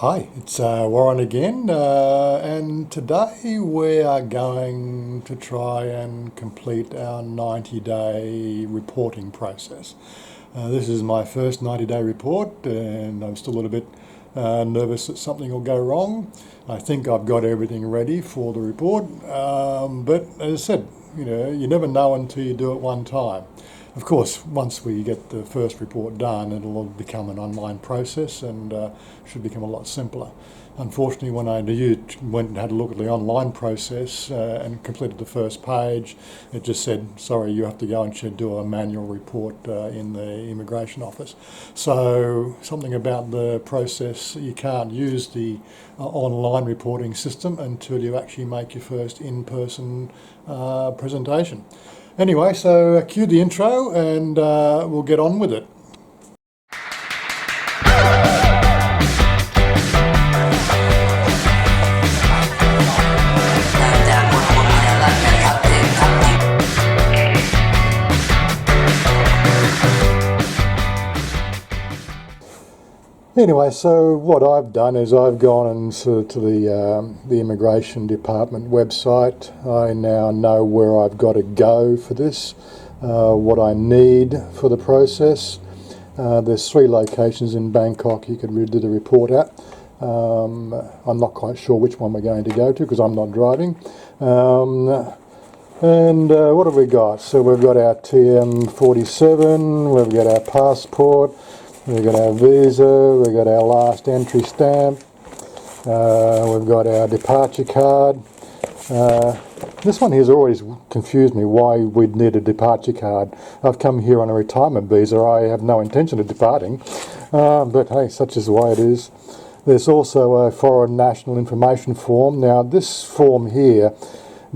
Hi, it's Warren again, and today we are going to try and complete our 90-day reporting process. This is my first 90-day report, and I'm still a little bit nervous that something will go wrong. I think I've got everything ready for the report, but as I said, you never know until you do it one time. Of course, once we get the first report done, it'll become an online process and should become a lot simpler. Unfortunately, when I went and had a look at the online process and completed the first page, it just said, sorry, you have to go and do a manual report in the immigration office. So something about the process, you can't use the online reporting system until you actually make your first in-person presentation. Anyway, so cue the intro and we'll get on with it. Anyway, so what I've done is I've gone to the Immigration Department website. I now know where I've got to go for this, what I need for the process. There's 3 locations in Bangkok you could do the report at. I'm not quite sure which one we're going to go to because I'm not driving. And what have we got? So we've got our TM47, we've got our passport, we've got our visa, we've got our last entry stamp, we've got our departure card. This one has always confused me why we'd need a departure card. I've come here on a retirement visa, I have no intention of departing, but hey, such is the way it is. There's also a foreign national information form. Now this form here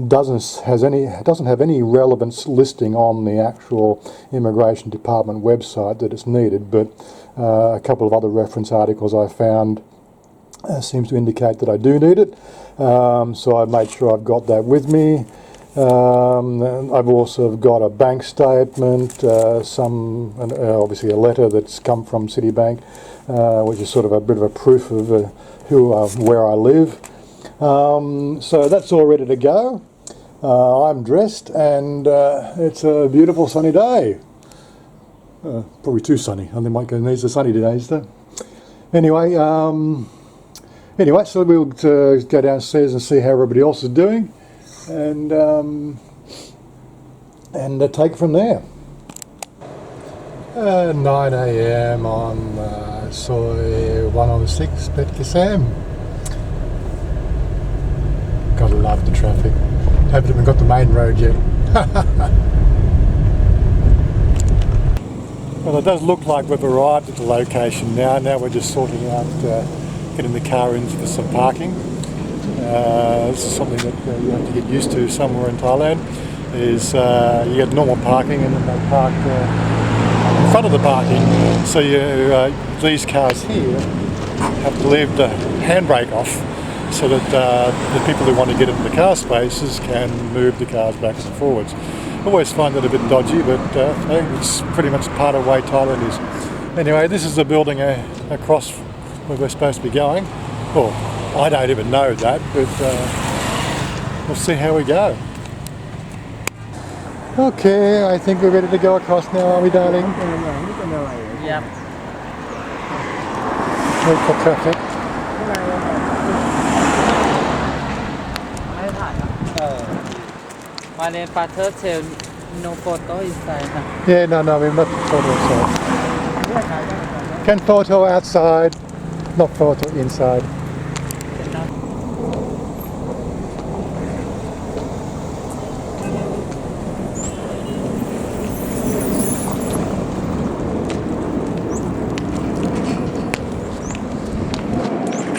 doesn't have any relevance listing on the actual Immigration Department website that it's needed, but a couple of other reference articles I found seems to indicate that I do need it, so I've made sure I've got that with me. I've also got a bank statement, obviously a letter that's come from Citibank, which is sort of a bit of a proof of where I live. So that's all ready to go. I'm dressed and it's a beautiful sunny day. Probably too sunny. I think Mike needs the sunny days though. Anyway, so we'll go downstairs and see how everybody else is doing, and take it from there. 9 a.m. on Soy 106 Petkisam. Gotta love the traffic. Haven't even got the main road yet. Well, it does look like we've arrived at the location now. Now we're just sorting out getting the car in for some parking. This is something that you have to get used to somewhere in Thailand. Is you get normal parking and then they park in front of the parking. So these cars here have to leave the handbrake off, so that the people who want to get into the car spaces can move the cars backwards and forwards. I always find it a bit dodgy, but it's pretty much part of the way Thailand is. Anyway, this is the building across where we're supposed to be going. Well, I don't even know that, but we'll see how we go. Okay, I think we're ready to go across now, are we, darling? Yep. Wait for traffic. My name Father tell no photo inside. Yeah, no, we're not photo outside. Can photo outside, not photo inside.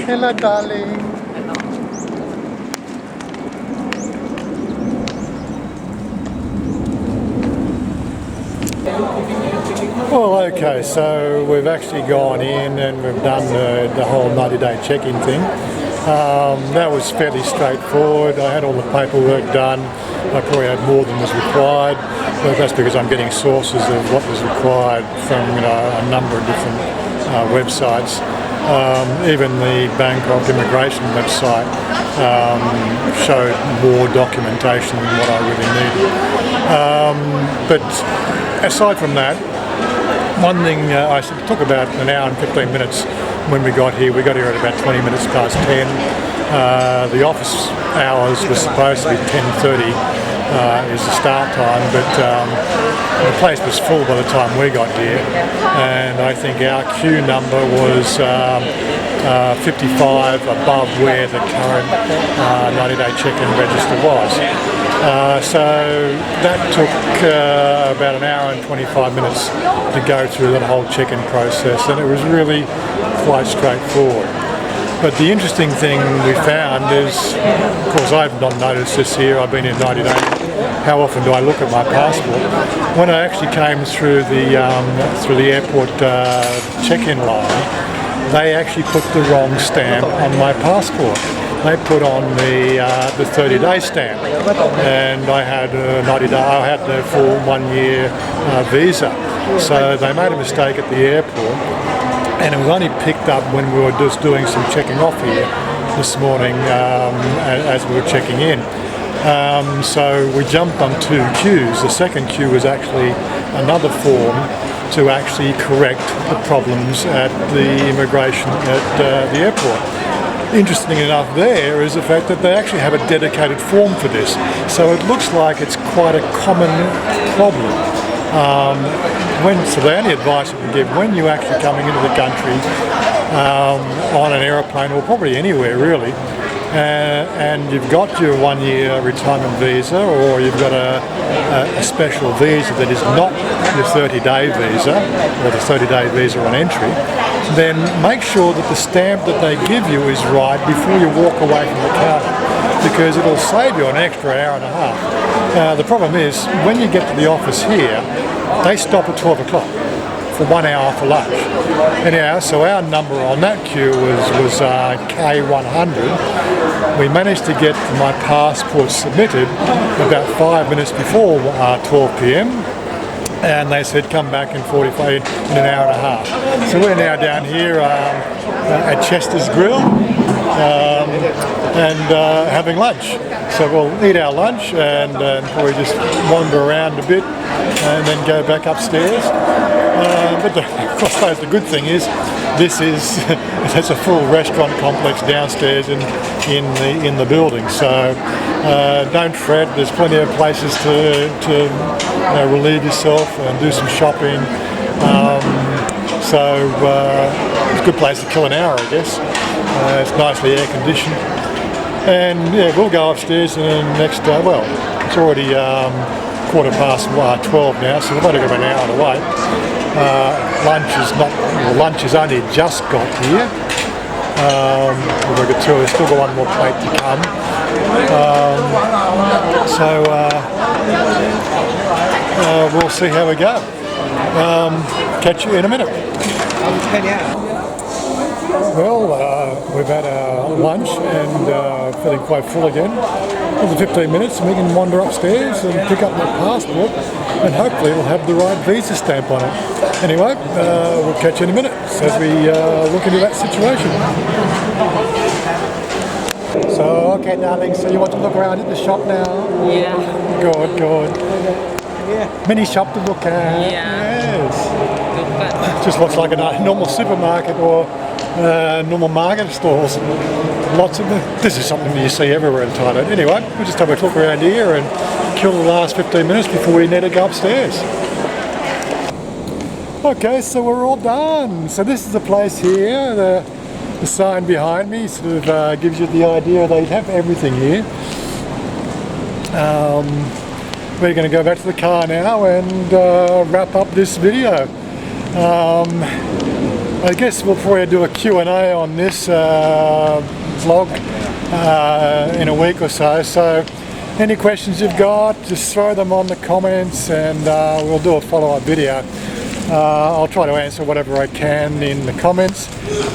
Hello, darling. Well, okay, so we've actually gone in and we've done the whole 90-day check-in thing. That was fairly straightforward. I had all the paperwork done. I probably had more than was required, but that's because I'm getting sources of what was required from a number of different websites. Even the Bangkok immigration website showed more documentation than what I really needed. But aside from that, one thing I took about an hour and 15 minutes when we got here. We got here at about 20 minutes past 10. The office hours were supposed to be 10:30 is the start time, but the place was full by the time we got here, and I think our queue number was 55 above where the current 90-day check-in register was. So that took about an hour and 25 minutes to go through that whole check-in process, and it was really quite straightforward. But the interesting thing we found is, of course I've not noticed this here, I've been here 90 days, how often do I look at my passport? When I actually came through the airport check-in line, they actually put the wrong stamp on my passport. They put on the 30-day stamp, and I had I had the full 1-year visa. So they made a mistake at the airport, and it was only picked up when we were just doing some checking off here this morning as we were checking in. So we jumped on 2 queues. The second queue was actually another form to actually correct the problems at the immigration at the airport. Interesting enough there is the fact that they actually have a dedicated form for this. So it looks like it's quite a common problem. So the only advice I can give when you're actually coming into the country on an aeroplane, or probably anywhere really, and you've got your 1-year retirement visa, or you've got a special visa that is not your 30-day visa, or the 30-day visa on entry, then make sure that the stamp that they give you is right before you walk away from the counter, because it'll save you an extra hour and a half. The problem is, when you get to the office here, they stop at 12 o'clock for 1 hour for lunch. Anyhow, so our number on that queue was K100. We managed to get my passport submitted about 5 minutes before 12 p.m. and they said come back in 45 in an hour and a half. So we're now down here at Chester's Grill and having lunch. So we'll eat our lunch and probably just wander around a bit and then go back upstairs. But of course, the good thing is it's a full restaurant complex downstairs in the building. So don't fret. There's plenty of places to relieve yourself and do some shopping. So it's a good place to kill an hour, I guess. It's nicely air conditioned. And yeah, we'll go upstairs and next, well, it's already 12 now, so we've only got an hour to wait. Lunch is only just got here. We've still got one more plate to come. We'll see how we go. Catch you in a minute. Well, we've had our lunch and feeling quite full again. Another 15 minutes and we can wander upstairs and pick up my passport, and hopefully it'll have the right visa stamp on it. Anyway, we'll catch you in a minute as we look into that situation. So, okay darling, so you want to look around at the shop now? Yeah. Good. Yeah. Mini shop to look at. Yeah. Yes. Just looks like a normal supermarket or normal market stalls. Lots of them. This is something that you see everywhere in Thailand. Anyway, we'll just have a look around here and kill the last 15 minutes before we need to go upstairs. Okay, so we're all done. So this is the place here. The sign behind me sort of gives you the idea they have everything here. We're going to go back to the car now and wrap up this video. I guess we'll probably do a Q&A on this vlog in a week or so. So any questions you've got, just throw them on the comments and we'll do a follow-up video. I'll try to answer whatever I can in the comments.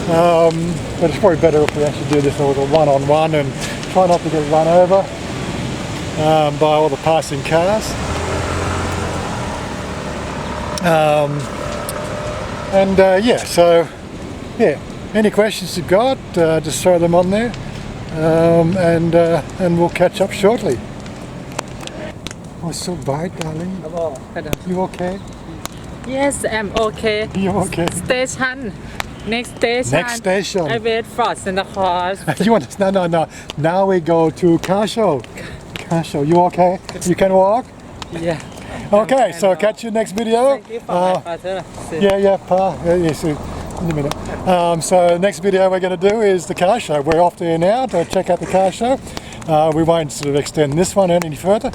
But it's probably better if we actually do this a little one-on-one and try not to get run over by all the passing cars. any questions you've got, just throw them on there, and we'll catch up shortly. Oh, it's so bright, darling. You okay? Yes, I'm okay. You okay? Station. Next station. Next station. I wait for Santa Claus. You want to? No. Now we go to car show. Car show. You okay? You can walk? Yeah. Okay, so catch you next video. Thank you for my father. Yeah, Pa. Yes, in a minute. So next video we're going to do is the car show. We're off there now to check out the car show. We won't sort of extend this one any further.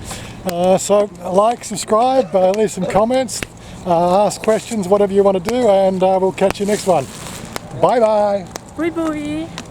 So like, subscribe, leave some comments, ask questions, whatever you want to do, and we'll catch you next one. Bye bye. Bye bye.